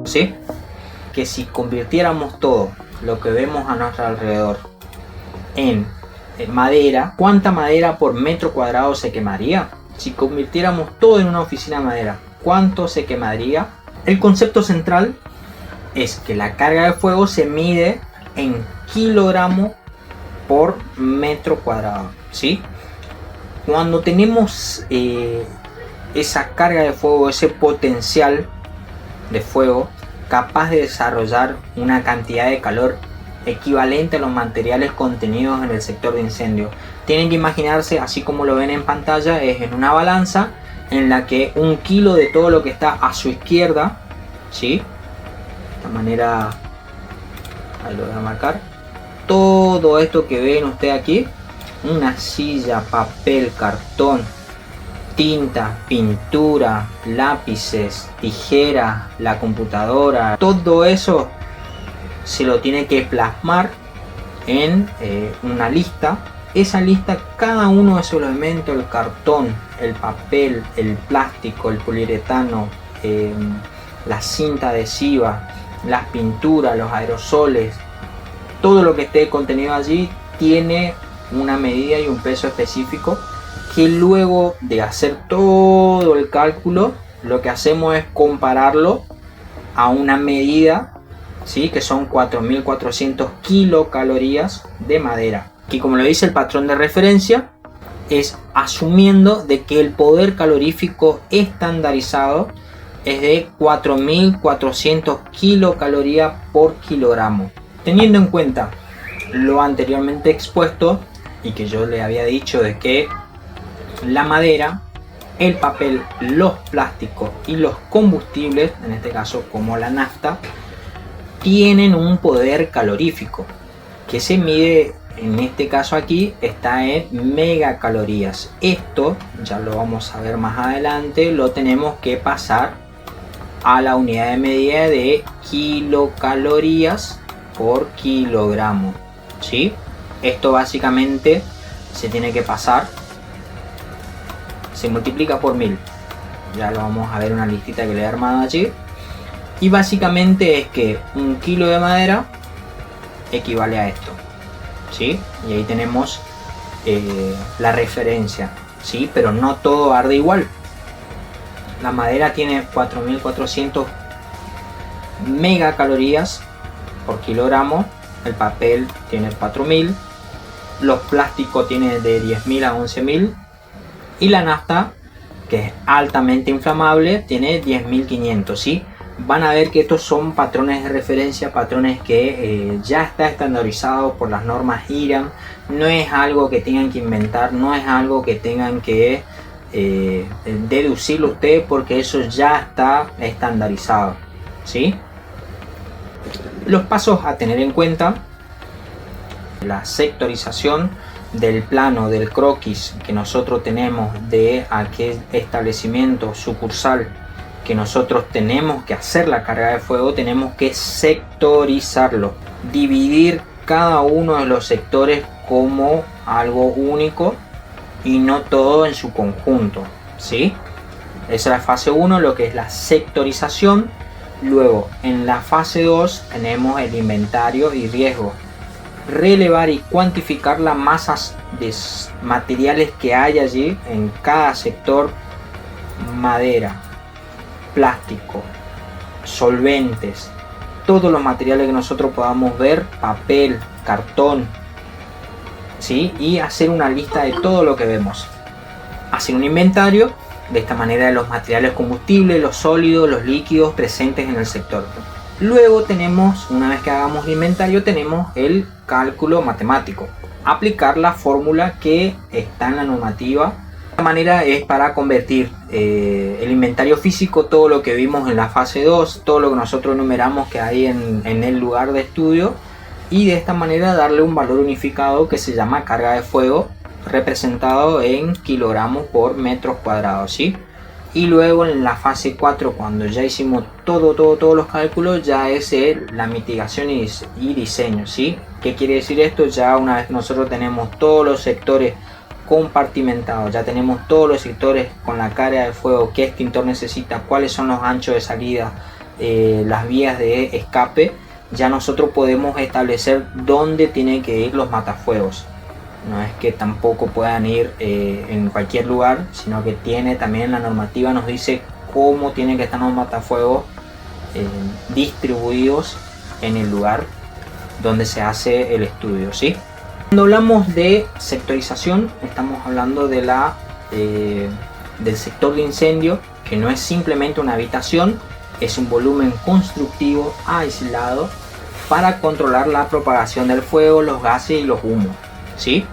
¿sí? Que si convirtiéramos todo lo que vemos a nuestro alrededor en madera, ¿cuánta madera por metro cuadrado se quemaría? Si convirtiéramos todo en una oficina de madera, ¿cuánto se quemaría? El concepto central es que la carga de fuego se mide en kilogramos por metro cuadrado, ¿sí? Cuando tenemos esa carga de fuego, ese potencial de fuego capaz de desarrollar una cantidad de calor equivalente a los materiales contenidos en el sector de incendio. Tienen que imaginarse, así como lo ven en pantalla, es en una balanza en la que 1 kilo de todo lo que está a su izquierda, ¿sí? De esta manera, ahí lo voy a marcar, todo esto que ven ustedes aquí, una silla, papel, cartón, tinta, pintura, lápices, tijeras, la computadora, todo eso se lo tiene que plasmar en una lista. Esa lista, cada uno de esos elementos, el cartón, el papel, el plástico, el poliuretano, la cinta adhesiva, las pinturas, los aerosoles, todo lo que esté contenido allí tiene una medida y un peso específico, que luego de hacer todo el cálculo lo que hacemos es compararlo a una medida, ¿sí? Que son 4.400 kilocalorías de madera, que como lo dice el patrón de referencia es asumiendo de que el poder calorífico estandarizado es de 4.400 kilocalorías por kilogramo. Teniendo en cuenta lo anteriormente expuesto y que yo le había dicho de que la madera, el papel, los plásticos y los combustibles, en este caso como la nafta, tienen un poder calorífico que se mide, en este caso aquí está en megacalorías. Esto ya lo vamos a ver más adelante, lo tenemos que pasar a la unidad de medida de kilocalorías por kilogramo, ¿sí? Esto básicamente se tiene que pasar, se multiplica por 1000, ya lo vamos a ver en una listita que le he armado allí, y básicamente es que 1 kilo de madera equivale a esto, ¿sí? Y ahí tenemos la referencia, ¿sí? Pero no todo arde igual. La madera tiene 4.400 megacalorías por kilogramo, el papel tiene 4.000, los plásticos tienen de 10.000 a 11.000 y la nafta, que es altamente inflamable, tiene 10.500, ¿sí? Van a ver que estos son patrones de referencia, patrones que ya está estandarizado por las normas IRAM. No es algo que tengan que inventar, no es algo que tengan que deducirlo ustedes, porque eso ya está estandarizado, ¿sí? Los pasos a tener en cuenta: la sectorización del plano del croquis que nosotros tenemos de aquel establecimiento sucursal que nosotros tenemos que hacer la carga de fuego. Tenemos que sectorizarlo, dividir cada uno de los sectores como algo único y no todo en su conjunto, ¿sí? Esa es la fase 1, lo que es la sectorización. Luego en la fase 2 tenemos el inventario y riesgo, relevar y cuantificar las masas de materiales que hay allí en cada sector: madera, plástico, solventes, todos los materiales que nosotros podamos ver, papel, cartón, ¿sí? Y hacer una lista de todo lo que vemos, hacer un inventario de esta manera de los materiales combustibles, los sólidos, los líquidos presentes en el sector. Luego tenemos, una vez que hagamos el inventario, tenemos el cálculo matemático, aplicar la fórmula que está en la normativa. La manera es para convertir el inventario físico, todo lo que vimos en la fase 2, todo lo que nosotros enumeramos que hay en el lugar de estudio, y de esta manera darle un valor unificado que se llama carga de fuego, representado en kilogramos por metros cuadrados, ¿sí? Y luego en la fase 4, cuando ya hicimos todos los cálculos, ya es la mitigación y diseño, ¿sí? ¿Qué quiere decir esto? Ya una vez que nosotros tenemos todos los sectores compartimentados, ya tenemos todos los sectores con la carga de fuego, qué extintor necesita, cuáles son los anchos de salida, las vías de escape, ya nosotros podemos establecer dónde tienen que ir los matafuegos. No es que tampoco puedan ir en cualquier lugar, sino que tiene también la normativa, nos dice cómo tienen que estar los matafuegos distribuidos en el lugar donde se hace el estudio, ¿sí? Cuando hablamos de sectorización, estamos hablando de del sector de incendio, que no es simplemente una habitación, es un volumen constructivo aislado para controlar la propagación del fuego, los gases y los humos, ¿sí?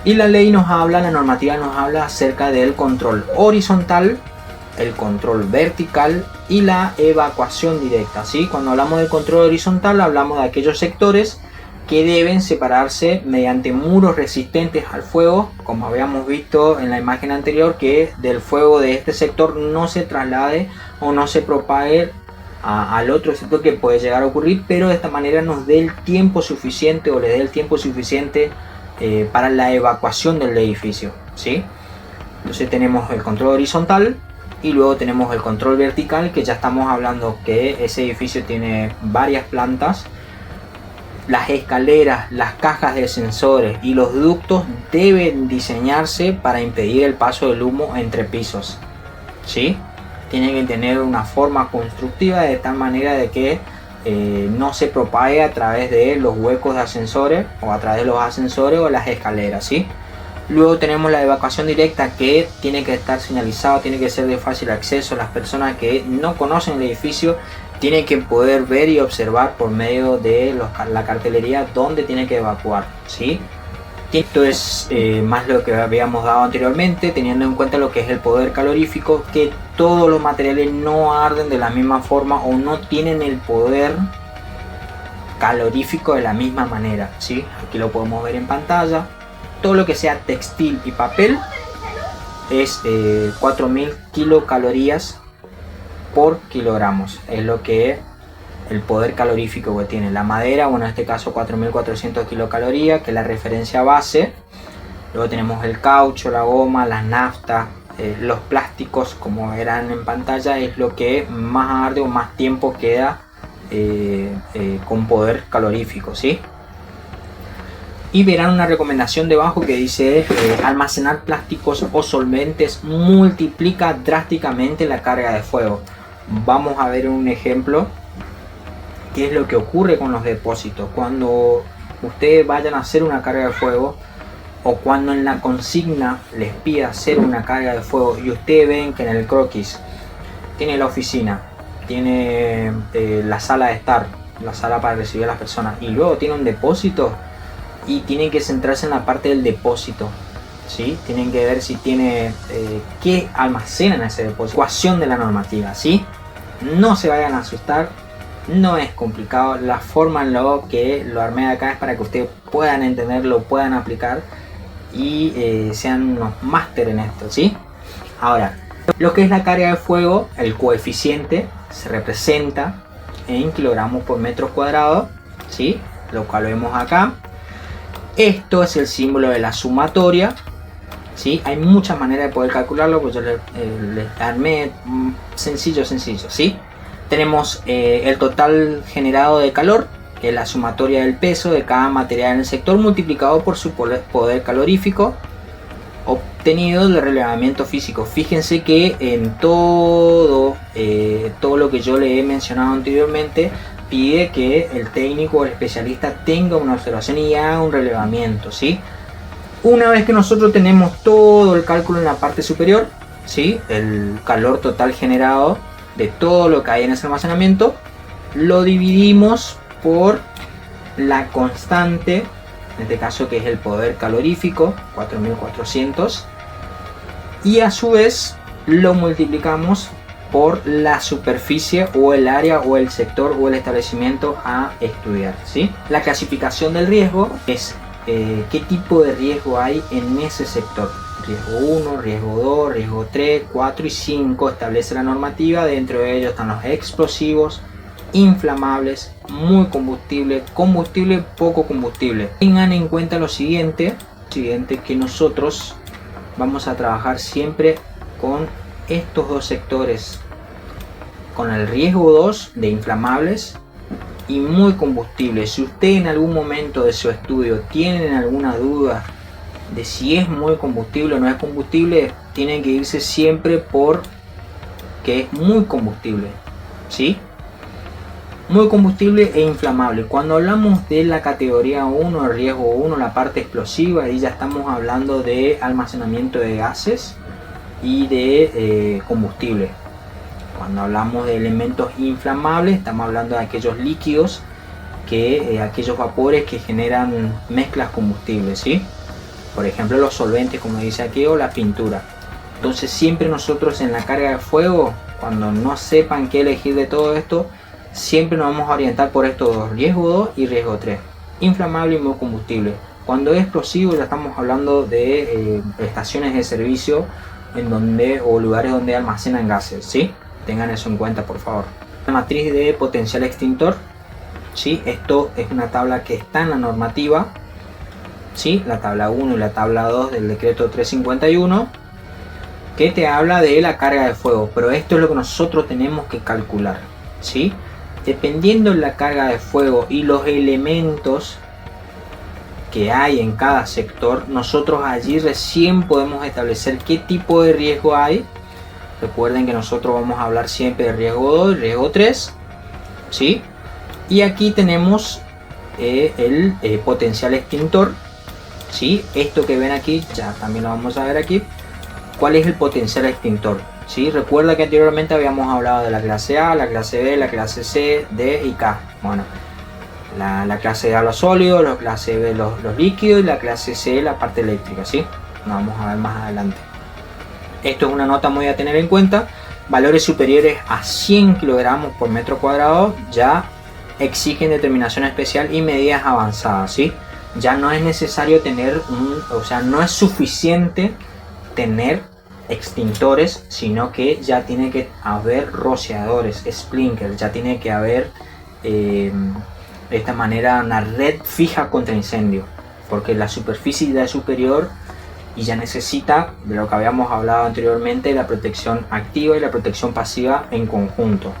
Y la ley nos habla, la normativa nos habla acerca del control horizontal, el control vertical y la evacuación directa, ¿sí? Cuando hablamos del control horizontal, hablamos de aquellos sectores que deben separarse mediante muros resistentes al fuego, como habíamos visto en la imagen anterior, que del fuego de este sector no se traslade o no se propague al otro sector, que puede llegar a ocurrir, pero de esta manera nos dé el tiempo suficiente o le dé el tiempo suficiente para la evacuación del edificio, ¿sí? Entonces tenemos el control horizontal y luego tenemos el control vertical, que ya estamos hablando que ese edificio tiene varias plantas. Las escaleras, las cajas de sensores y los ductos deben diseñarse para impedir el paso del humo entre pisos, ¿sí? Tienen que tener una forma constructiva de tal manera de que no se propague a través de los huecos de ascensores o a través de los ascensores o las escaleras, ¿sí? Luego tenemos la evacuación directa, que tiene que estar señalizado, tiene que ser de fácil acceso. Las personas que no conocen el edificio tienen que poder ver y observar por medio de la cartelería dónde tienen que evacuar, ¿sí? Esto es más lo que habíamos dado anteriormente, teniendo en cuenta lo que es el poder calorífico, que todos los materiales no arden de la misma forma o no tienen el poder calorífico de la misma manera, ¿sí? Aquí lo podemos ver en pantalla. Todo lo que sea textil y papel es 4000 kilocalorías por kilogramos, es lo que el poder calorífico que tiene. La madera, bueno, en este caso 4400 kilocalorías, que es la referencia base. Luego tenemos el caucho, la goma, las naftas, los plásticos, como verán en pantalla, es lo que más arde o más tiempo queda con poder calorífico, ¿sí? Y verán una recomendación debajo que dice almacenar plásticos o solventes multiplica drásticamente la carga de fuego. Vamos a ver un ejemplo. ¿Qué es lo que ocurre con los depósitos? Cuando ustedes vayan a hacer una carga de fuego, o cuando en la consigna les pida hacer una carga de fuego y ustedes ven que en el croquis tiene la oficina, tiene la sala de estar, la sala para recibir a las personas, y luego tiene un depósito, y tienen que centrarse en la parte del depósito, ¿sí? Tienen que ver si tiene qué almacena en ese depósito. Ecuación de la normativa, ¿sí? No se vayan a asustar, no es complicado. La forma en lo que lo armé acá es para que ustedes puedan entenderlo, puedan aplicar y sean unos máster en esto, ¿sí? Ahora, lo que es la carga de fuego, el coeficiente se representa en kilogramos por metro cuadrado, ¿sí? Lo cual vemos acá. Esto es el símbolo de la sumatoria, ¿sí? Hay muchas maneras de poder calcularlo, pues yo les armé sencillo, ¿sí? Tenemos el total generado de calor, que es la sumatoria del peso de cada material en el sector multiplicado por su poder calorífico obtenido del relevamiento físico. Fíjense que en todo lo que yo le he mencionado anteriormente pide que el técnico o el especialista tenga una observación y haga un relevamiento, ¿sí? Una vez que nosotros tenemos todo el cálculo en la parte superior, ¿sí? El calor total generado de todo lo que hay en ese almacenamiento, lo dividimos por la constante, en este caso que es el poder calorífico, 4400, y a su vez lo multiplicamos por la superficie o el área o el sector o el establecimiento a estudiar, ¿sí? La clasificación del riesgo es qué tipo de riesgo hay en ese sector. Riesgo 1, riesgo 2, riesgo 3, 4 y 5 establece la normativa. Dentro de ellos están los explosivos, inflamables, muy combustible, combustible, poco combustible. Tengan en cuenta lo siguiente, que nosotros vamos a trabajar siempre con estos dos sectores. con el riesgo 2 de inflamables y muy combustible. Si usted en algún momento de su estudio tienen alguna duda de si es muy combustible o no es combustible, tienen que irse siempre por que es muy combustible, ¿sí? Muy combustible e inflamable. Cuando hablamos de la categoría 1, el riesgo 1, la parte explosiva, ahí ya estamos hablando de almacenamiento de gases y de combustible. Cuando hablamos de elementos inflamables, estamos hablando de aquellos líquidos, aquellos vapores que generan mezclas combustibles, ¿sí? Por ejemplo, los solventes, como dice aquí, o la pintura. Entonces siempre nosotros en la carga de fuego, cuando no sepan qué elegir de todo esto, siempre nos vamos a orientar por estos dos, riesgo 2 y riesgo 3, inflamable y muy combustible. Cuando es explosivo ya estamos hablando de estaciones de servicio o lugares donde almacenan gases, ¿sí? Tengan eso en cuenta, por favor. La matriz de potencial extintor, ¿sí? Esto es una tabla que está en la normativa, ¿sí? La tabla 1 y la tabla 2 del decreto 351, que te habla de la carga de fuego, pero esto es lo que nosotros tenemos que calcular, ¿sí? Dependiendo de la carga de fuego y los elementos que hay en cada sector, nosotros allí recién podemos establecer qué tipo de riesgo hay. Recuerden que nosotros vamos a hablar siempre de riesgo 2 y riesgo 3, ¿sí? Y aquí tenemos el potencial extintor, ¿sí? Esto que ven aquí, ya también lo vamos a ver aquí. ¿Cuál es el potencial extintor? ¿Sí? Recuerda que anteriormente habíamos hablado de la clase A, la clase B, la clase C, D y K. Bueno, la clase A los sólidos, la clase B los líquidos y la clase C la parte eléctrica, ¿sí? Lo vamos a ver más adelante. Esto es una nota muy a tener en cuenta. Valores superiores a 100 kilogramos por metro cuadrado ya exigen determinación especial y medidas avanzadas, ¿sí? Ya no es necesario tener no es suficiente tener extintores, sino que ya tiene que haber rociadores, sprinkler, ya tiene que haber de esta manera una red fija contra incendio, porque la superficie ya es superior y ya necesita, de lo que habíamos hablado anteriormente, la protección activa y la protección pasiva en conjunto.